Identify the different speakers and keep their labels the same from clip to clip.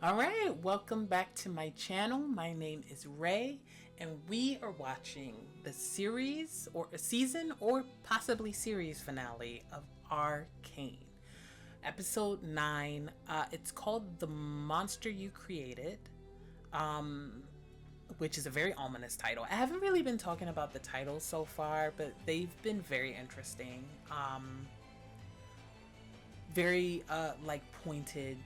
Speaker 1: Alright, welcome back to my channel. My name is Ray, and we are watching the series, or a season, or possibly series finale of Arcane. Episode 9, it's called The Monster You Created, which is a very ominous title. I haven't really been talking about the titles so far, but they've been very interesting. Very, pointed,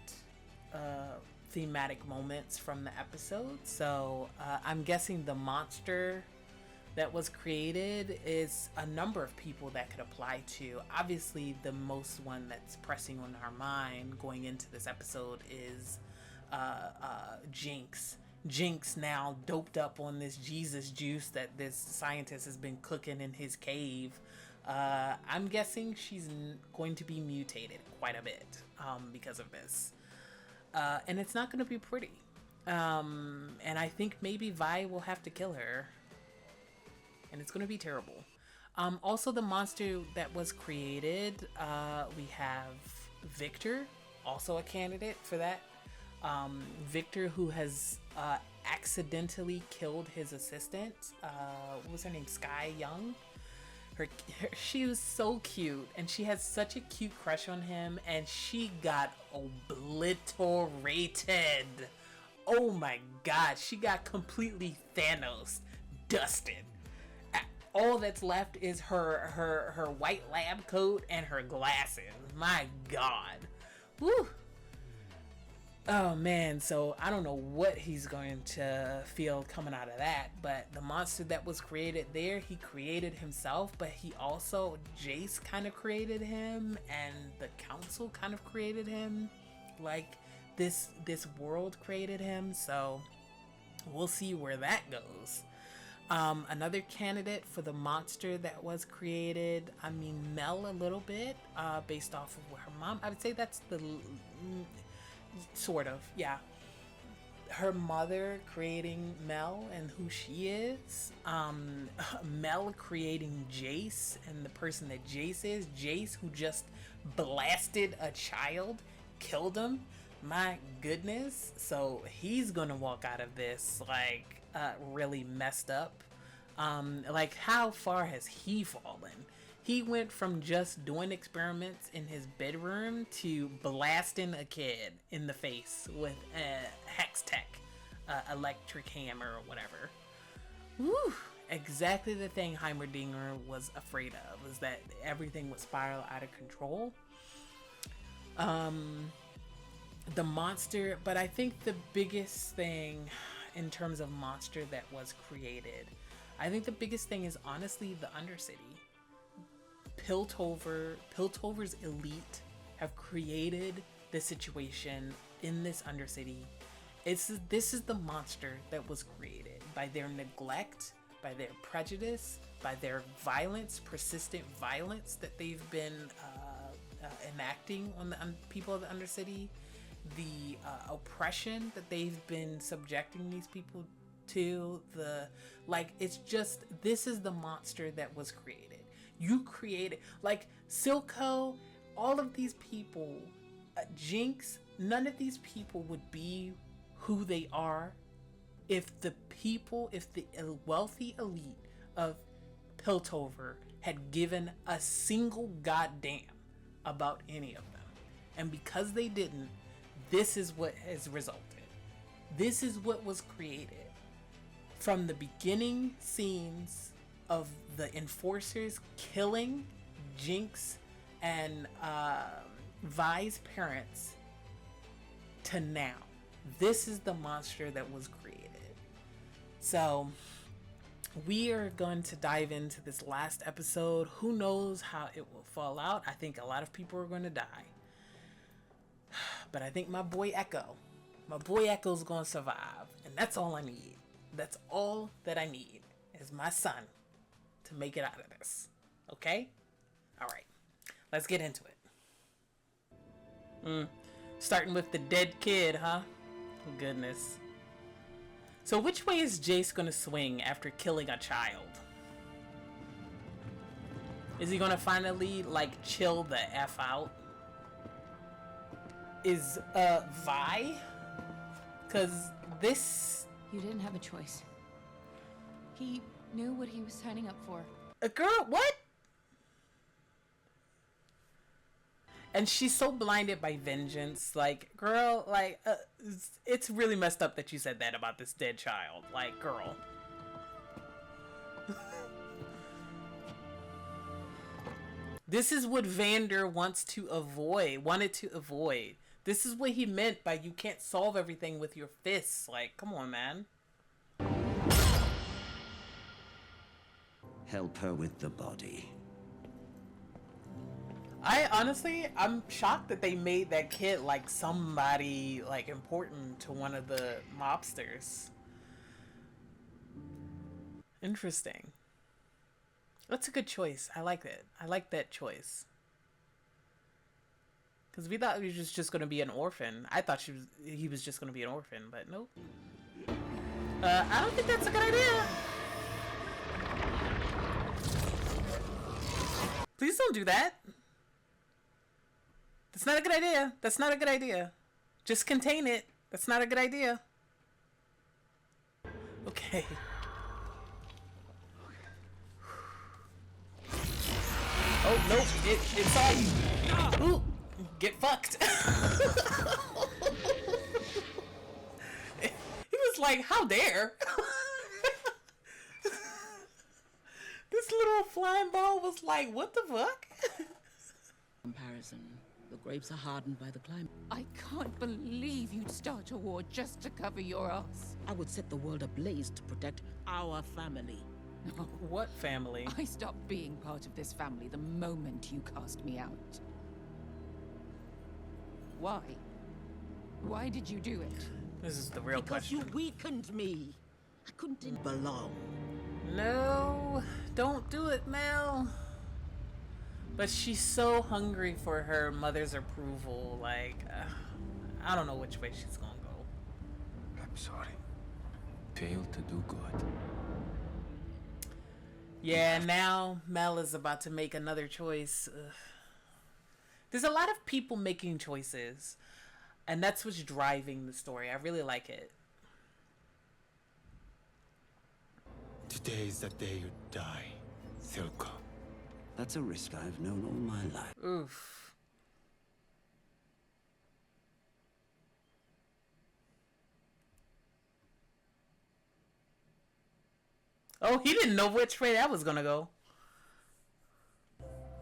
Speaker 1: thematic moments from the episode. So I'm guessing the monster that was created is a number of people that could apply to. Obviously, the most one that's pressing on our mind going into this episode is Jinx. Jinx, now doped up on this Jesus juice that this scientist has been cooking in his cave. I'm guessing she's going to be mutated quite a bit because of this. And it's not going to be pretty. And I think maybe Vi will have to kill her. And it's going to be terrible. Also, the monster that was created, we have Victor, also a candidate for that. Victor, who has accidentally killed his assistant. What was her name? Sky Young. She was so cute, and she has such a cute crush on him, and she got obliterated. Oh my god, she got completely Thanos dusted. All that's left is her white lab coat and her glasses. My god. Woo. Oh man, so I don't know what he's going to feel coming out of that, but the monster that was created there, he created himself, but he also, Jace kind of created him, and the council kind of created him, like this world created him, so we'll see where that goes. Another candidate for the monster that was created, I mean Mel a little bit, based off of her mom. I would say that's the... sort of, yeah. Her mother creating Mel and who she is. Mel creating Jace and the person that Jace is. Jace, who just blasted a child, killed him. My goodness. So he's gonna walk out of this like really messed up. Like, how far has he fallen? He went from just doing experiments in his bedroom to blasting a kid in the face with a hex tech, electric hammer or whatever. Woo! Exactly the thing Heimerdinger was afraid of, was that everything would spiral out of control. The monster, but I think the biggest thing in terms of monster that was created, I think the biggest thing is honestly the Undercity. Piltover's elite have created the situation in this Undercity. This is the monster that was created by their neglect, by their prejudice, by their violence, persistent violence that they've been enacting on the people of the Undercity, the oppression that they've been subjecting these people to, it's just, this is the monster that was created. You created, like, Silco, all of these people, Jinx, none of these people would be who they are if the wealthy elite of Piltover had given a single goddamn about any of them. And because they didn't, this is what has resulted. This is what was created. From the beginning scenes of the enforcers killing Jinx and Vi's parents to now. This is the monster that was created. So we are going to dive into this last episode. Who knows how it will fall out? I think a lot of people are going to die. But I think my boy Echo's going to survive. And that's all I need. That's all that I need is my son to make it out of this. Okay? Alright. Let's get into it. Starting with the dead kid, huh? Oh, goodness. So which way is Jace gonna swing after killing a child? Is he gonna finally, like, chill the F out? Is Vi Cause this...
Speaker 2: You didn't have a choice. He knew what he was signing up for.
Speaker 1: A girl, what? And she's so blinded by vengeance. Like, girl, like, it's really messed up that you said that about this dead child. Like, girl. This is what Vander wanted to avoid. This is what he meant by you can't solve everything with your fists. Like, come on, man.
Speaker 3: Help her with the body.
Speaker 1: I'm shocked that they made that kid like somebody like important to one of the mobsters. Interesting. That's a good choice. I like it. I like that choice. Because we thought he was just going to be an orphan. I thought he was just going to be an orphan, but nope. I don't think that's a good idea. Please don't do that. That's not a good idea. That's not a good idea. Just contain it. That's not a good idea. Okay. Oh, nope. It saw you. Ooh. Get fucked. He was like, how dare? This little flying ball was like, what the fuck?
Speaker 4: Comparison. The grapes are hardened by the climate.
Speaker 2: I can't believe you'd start a war just to cover your ass.
Speaker 4: I would set the world ablaze to protect our family.
Speaker 1: What family?
Speaker 2: I stopped being part of this family the moment you cast me out. Why? Why did you do it?
Speaker 1: This is the real question.
Speaker 4: Because you weakened me. I couldn't belong.
Speaker 1: No, don't do it, Mel. But she's so hungry for her mother's approval. Like, I don't know which way she's gonna go.
Speaker 5: I'm sorry. Failed to do good.
Speaker 1: Yeah, now Mel is about to make another choice. Ugh. There's a lot of people making choices, and that's what's driving the story. I really like it.
Speaker 5: Today is the day you die, Silka.
Speaker 3: That's a risk I've known all my life.
Speaker 1: Oof. Oh, he didn't know which way that was gonna go.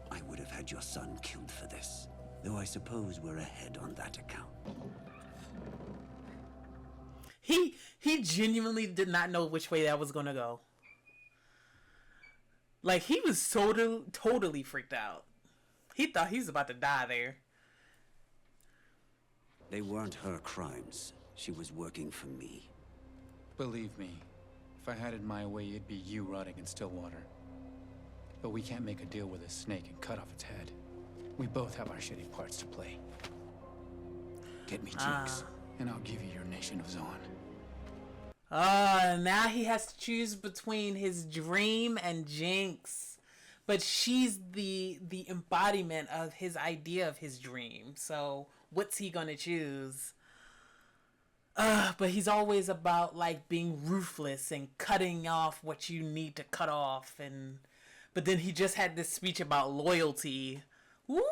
Speaker 3: I would have had your son killed for this, though I suppose we're ahead on that account.
Speaker 1: He genuinely did not know which way that was gonna go. Like, he was totally freaked out. He thought he was about to die there.
Speaker 3: They weren't her crimes. She was working for me.
Speaker 6: Believe me, if I had it my way, it'd be you rotting in Stillwater. But we can't make a deal with a snake and cut off its head. We both have our shitty parts to play. Get me Jinx, and I'll give you your nation of Zon.
Speaker 1: Now he has to choose between his dream and Jinx. But she's the embodiment of his idea of his dream. So what's he gonna choose? But he's always about like being ruthless and cutting off what you need to cut off. But then he just had this speech about loyalty. Woo!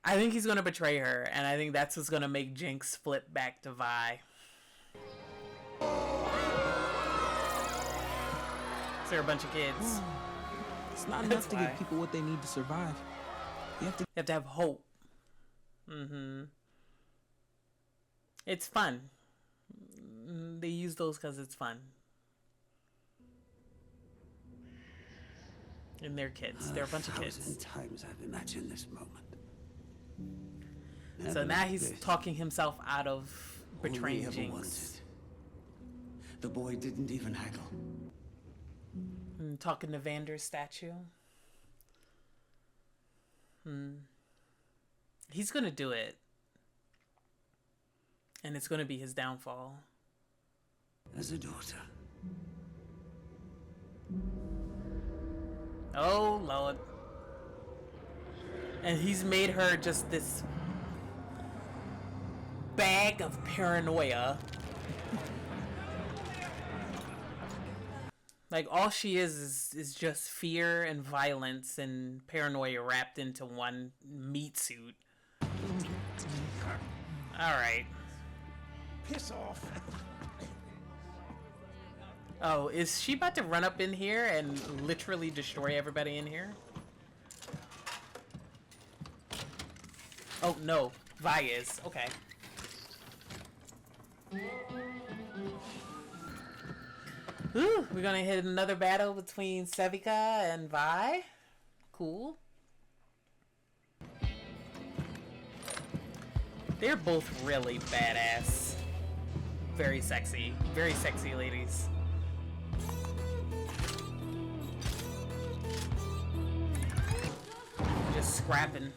Speaker 1: I think he's gonna betray her, and I think that's what's gonna make Jinx flip back to Vi. So they're a bunch of kids.
Speaker 7: It's not enough to give people what they need to survive. You have to
Speaker 1: have hope. It's fun. They use those because it's fun. And they're kids. They're a bunch of kids.
Speaker 3: 1,000 times I've imagined this moment.
Speaker 1: So now he's talking himself out of betraying
Speaker 3: All we ever
Speaker 1: Jinx.
Speaker 3: wanted. The boy didn't even haggle.
Speaker 1: Talking to Vander's statue. He's gonna do it. And it's gonna be his downfall.
Speaker 3: As a daughter.
Speaker 1: Oh, Lord. And he's made her just this bag bag of paranoia. Like, all she is just fear and violence and paranoia wrapped into one meat suit. Alright.
Speaker 5: Piss off.
Speaker 1: Oh, is she about to run up in here and literally destroy everybody in here? Oh, no. Vi is. Okay. Ooh, we're gonna hit another battle between Sapphic and Vi. Cool. They're both really badass. Very sexy. Very sexy ladies. Just scrapping.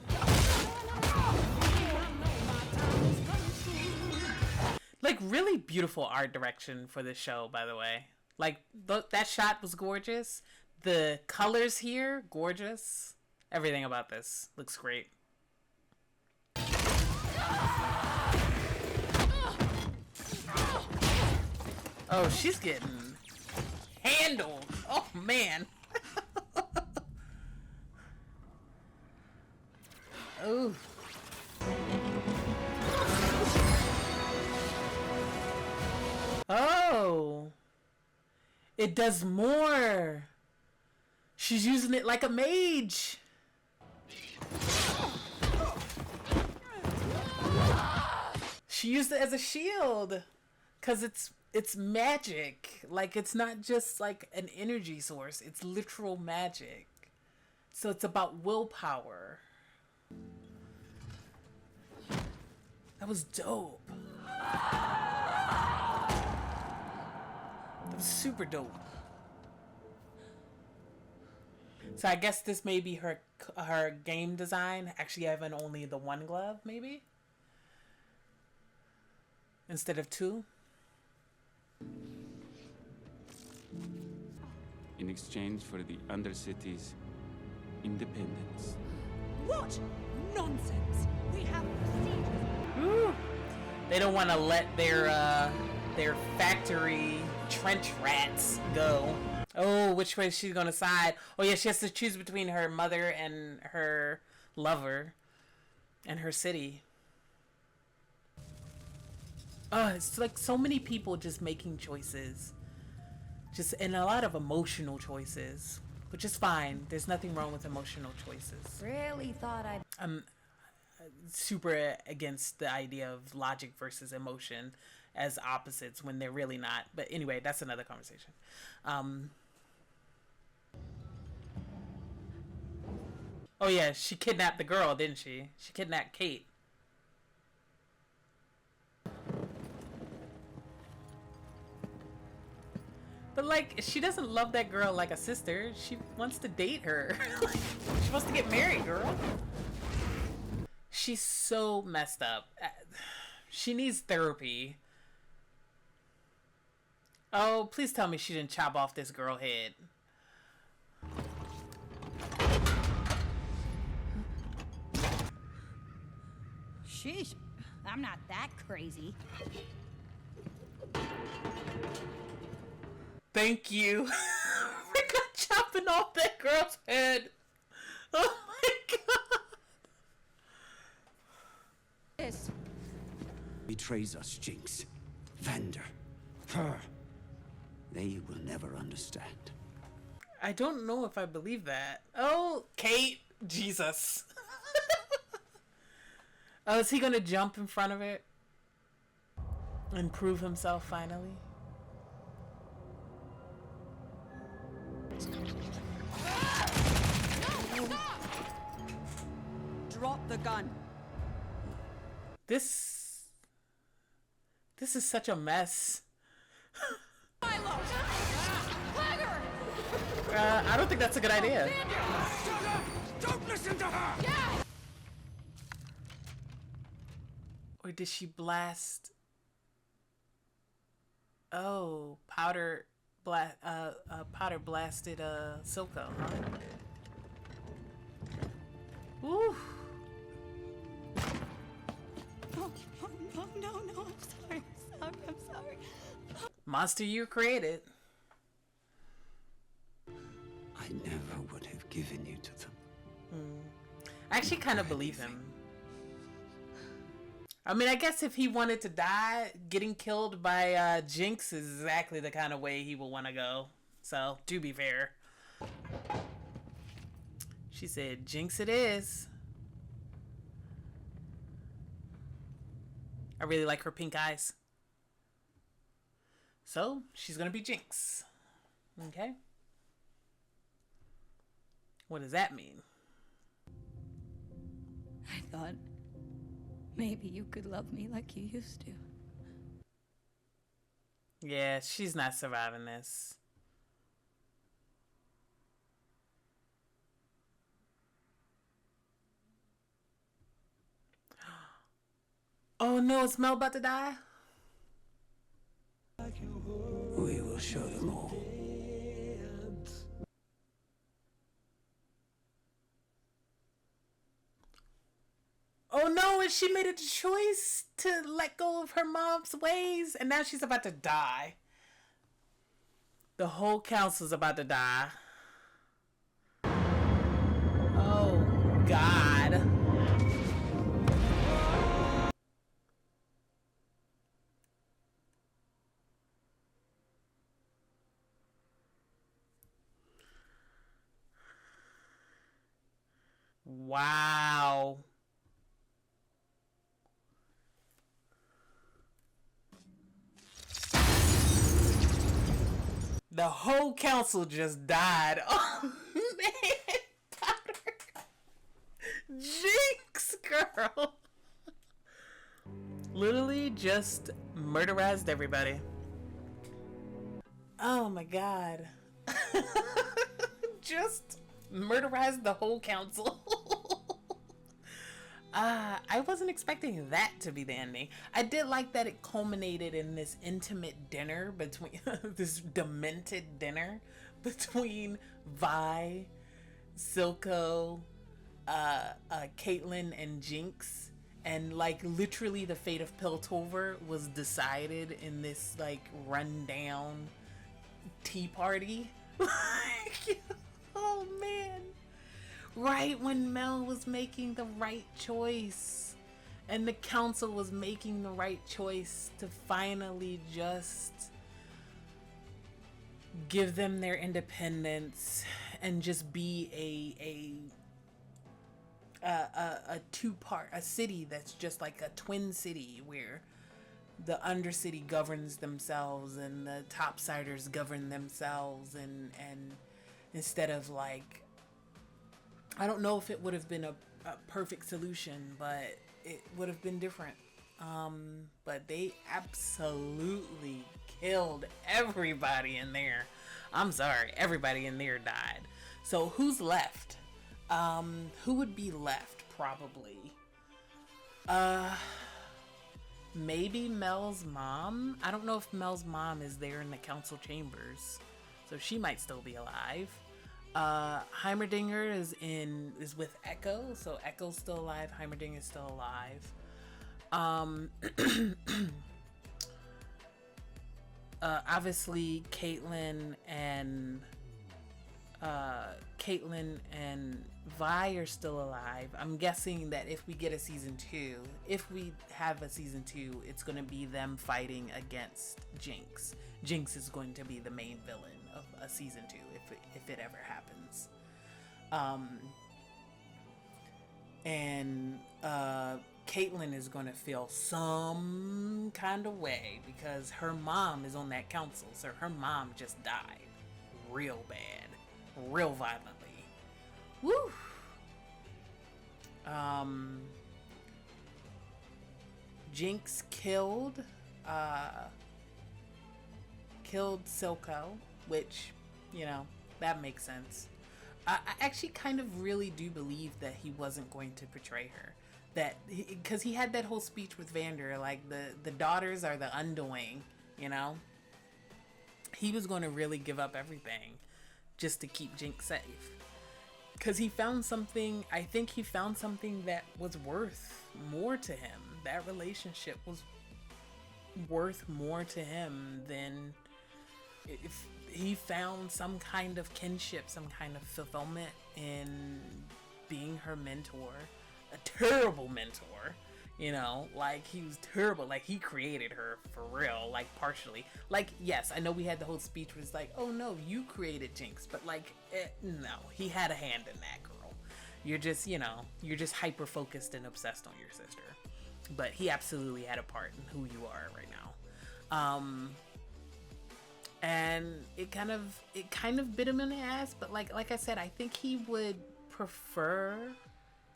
Speaker 1: Like, really beautiful art direction for this show, by the way. Like, that shot was gorgeous. The colors here, gorgeous. Everything about this looks great. Oh, she's getting handled. Oh, man. Ooh. Oh. It does more. She's using it like a mage. She used it as a shield. 'Cause it's magic. Like, it's not just like an energy source. It's literal magic. So it's about willpower. That was dope. That was super dope. So I guess this may be her game design. Actually having only the one glove, maybe? Instead of two?
Speaker 8: In exchange for the Undercity's independence.
Speaker 9: What nonsense! We have procedures.
Speaker 1: Ooh. They don't want to let their factory trench rats go. Oh, which way is she gonna side? Oh yeah, she has to choose between her mother and her lover and her city. Oh, it's like so many people just making choices. Just, and a lot of emotional choices, which is fine. There's nothing wrong with emotional choices.
Speaker 9: Really thought I'd...
Speaker 1: I'm super against the idea of logic versus emotion as opposites when they're really not. But anyway, that's another conversation. Oh yeah, she kidnapped the girl, didn't she? She kidnapped Kate. But like, she doesn't love that girl like a sister. She wants to date her. She wants to get married, girl. She's so messed up. She needs therapy. Oh, please tell me she didn't chop off this girl head.
Speaker 9: Sheesh, I'm not that crazy.
Speaker 1: Thank you. We're not chopping off that girl's head. Oh my god.
Speaker 9: This
Speaker 3: Betrays us, Jinx. Vander. Her. They will never understand.
Speaker 1: I don't know if I believe that. Oh, Kate. Jesus. Oh, is he gonna jump in front of it? And prove himself finally?
Speaker 9: drop the gun.
Speaker 1: This is such a mess.
Speaker 9: Milo! Clagger!
Speaker 1: I don't think that's a good idea.
Speaker 5: Don't listen to her!
Speaker 9: Yeah!
Speaker 1: Or did she blast? Oh, powder blasted Silco, huh? Woo!
Speaker 9: No, I'm sorry.
Speaker 1: Monster you created.
Speaker 3: I never would have given you to them.
Speaker 1: I actually kind of believe him. I mean, I guess if he wanted to die, getting killed by Jinx is exactly the kind of way he will want to go. So, to be fair. She said, Jinx it is. I really like her pink eyes. So, she's gonna be Jinx. Okay. What does that mean?
Speaker 2: I thought maybe you could love me like you used to.
Speaker 1: Yeah, she's not surviving this. Oh no, is Mel about to die?
Speaker 3: We will show them all.
Speaker 1: Oh no, and she made a choice to let go of her mom's ways, and now she's about to die. The whole council's about to die. Oh God. Wow. The whole council just died. Oh man, Potter. Jinx, girl. Literally just murderized everybody. Oh my God. Just murderized the whole council. I wasn't expecting that to be the ending. I did like that it culminated in this intimate dinner between this demented dinner between Vi, Silco, Caitlyn, and Jinx, and like literally the fate of Piltover was decided in this like rundown tea party. Like, oh man. Right when Mel was making the right choice and the council was making the right choice to finally just give them their independence and just be a city that's just like a twin city where the Undercity governs themselves and the Topsiders govern themselves, and instead of like, I don't know if it would have been a perfect solution, but it would have been different. But they absolutely killed everybody in there. I'm sorry, everybody in there died. So who's left? Who would be left? Probably. Maybe Mel's mom. I don't know if Mel's mom is there in the council chambers, so she might still be alive. Heimerdinger is with Echo, so Echo's still alive. Heimerdinger's still alive. Obviously Caitlyn and Vi are still alive. I'm guessing that if we get a season 2, if we have a season 2, it's going to be them fighting against Jinx. Jinx is going to be the main villain of a season 2 if it ever happens. Caitlyn is going to feel some kind of way because her mom is on that council, so her mom just died real bad, real violently. Woo! Jinx killed Silco, which, you know, that makes sense. I actually kind of really do believe that he wasn't going to betray her. That because he had that whole speech with Vander, like the daughters are the undoing, you know. He was going to really give up everything just to keep Jinx safe. Because he found something, I think he found something that was worth more to him that relationship was worth more to him than if he found some kind of kinship, some kind of fulfillment in being her mentor. A terrible mentor, you know, like he was terrible, like he created her for real, like partially. Like, yes, I know we had the whole speech where it's like, oh no, you created Jinx, but like, no, he had a hand in that, girl. You're just, you know, you're just hyper focused and obsessed on your sister. But he absolutely had a part in who you are right now. And it kind of bit him in the ass, but like I said, I think he would prefer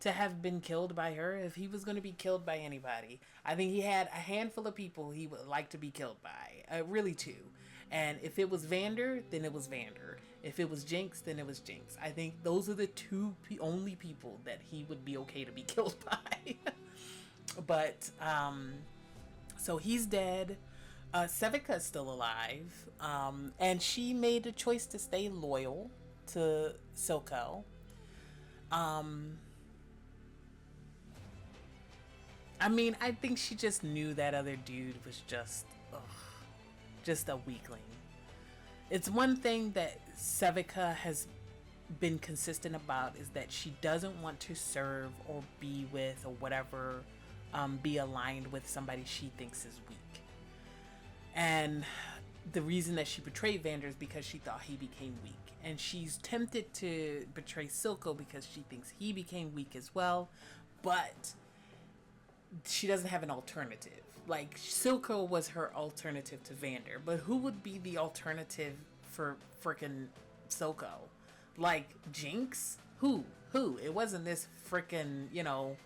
Speaker 1: to have been killed by her if he was going to be killed by anybody. I think he had a handful of people he would like to be killed by, really two. And if it was Vander, then it was Vander. If it was Jinx, then it was Jinx. I think those are the two only people that he would be okay to be killed by. But so he's dead. Sapphic is still alive, and she made a choice to stay loyal to Silco. I mean, I think she just knew that other dude was just a weakling. It's one thing that Sapphica has been consistent about is that she doesn't want to serve or be with or whatever, be aligned with somebody she thinks is weak. And the reason that she betrayed Vander is because she thought he became weak. And she's tempted to betray Silco because she thinks he became weak as well. But she doesn't have an alternative. Like, Silco was her alternative to Vander. But who would be the alternative for frickin' Silco? Like, Jinx? Who? It wasn't this frickin', you know,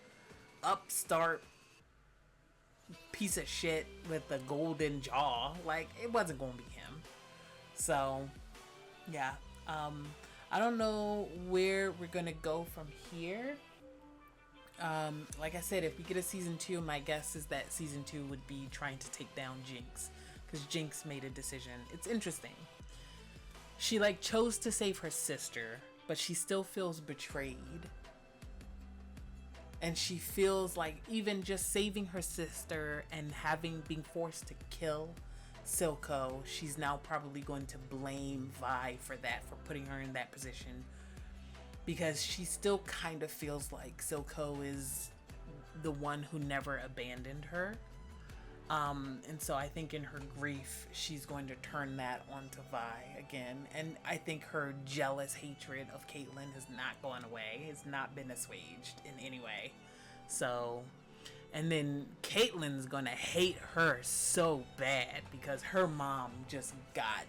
Speaker 1: upstart piece of shit with the golden jaw. Like, it wasn't gonna be him. So yeah, I don't know where we're gonna go from here. Like I said, if we get a season 2, my guess is that season 2 would be trying to take down Jinx, because Jinx made a decision. It's interesting. She like chose to save her sister, but she still feels betrayed. And she feels like even just saving her sister and being forced to kill Silco, she's now probably going to blame Vi for that, for putting her in that position. Because she still kind of feels like Silco is the one who never abandoned her. And so I think in her grief, she's going to turn that onto Vi again. And I think her jealous hatred of Caitlyn has not gone away, has not been assuaged in any way. So, and then Caitlyn's gonna hate her so bad because her mom just got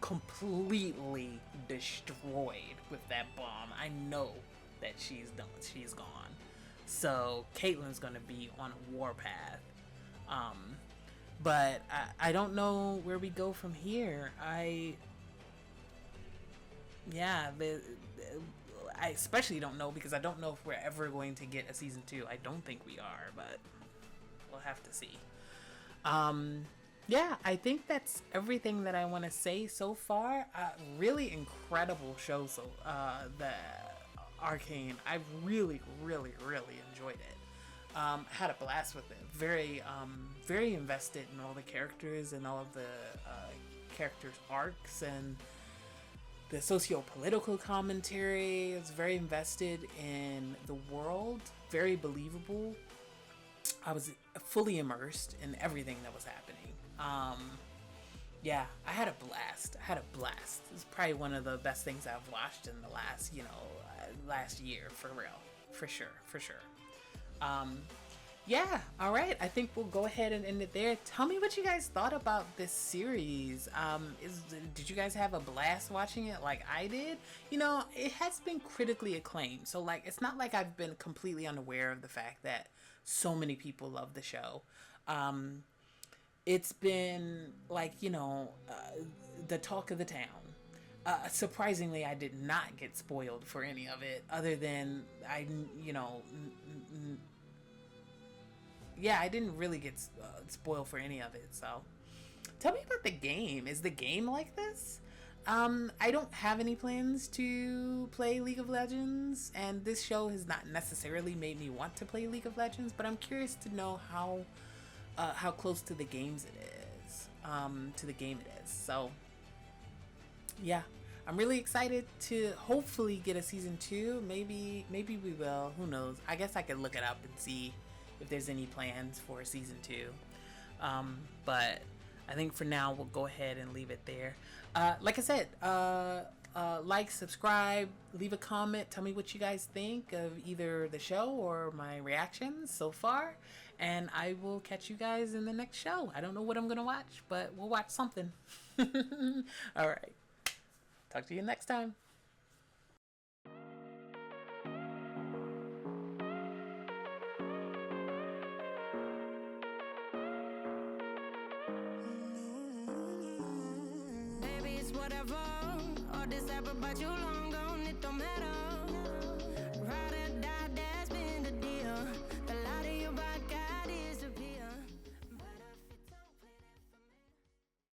Speaker 1: completely destroyed with that bomb. I know that she's done. She's gone. So Caitlyn's gonna be on a warpath. But I don't know where we go from here. I especially don't know, because I don't know if we're ever going to get a season 2. I don't think we are, but we'll have to see. Yeah, I think that's everything that I want to say so far. Really incredible show, the Arcane. I really, really, really enjoyed it. Had a blast with it. Very invested in all the characters and all of the characters' arcs and the socio-political commentary. It's very invested in the world, very believable. I was fully immersed in everything that was happening. Yeah, I had a blast. It's probably one of the best things I've watched in the last year, for real, for sure. Yeah, all right. I think we'll go ahead and end it there. Tell me what you guys thought about this series. Did you guys have a blast watching it like I did? You know, it has been critically acclaimed, so like it's not like I've been completely unaware of the fact that so many people love the show. It's been like, you know, the talk of the town. Surprisingly, I did not get spoiled for any of it, other than I didn't really get spoiled for any of it. So tell me about the game. Is the game like this? I don't have any plans to play League of Legends, and this show has not necessarily made me want to play League of Legends, but I'm curious to know how close to the games it is, So yeah, I'm really excited to hopefully get a season 2. Maybe we will. Who knows? I guess I could look it up and see if there's any plans for a season 2. But I think for now we'll go ahead and leave it there. Like I said, like, subscribe, leave a comment, tell me what you guys think of either the show or my reactions so far, and I will catch you guys in the next show. I don't know what I'm gonna watch, but we'll watch something. All right, talk to you next time.
Speaker 10: Whatever, all this ever, but you long gone, it don't matter.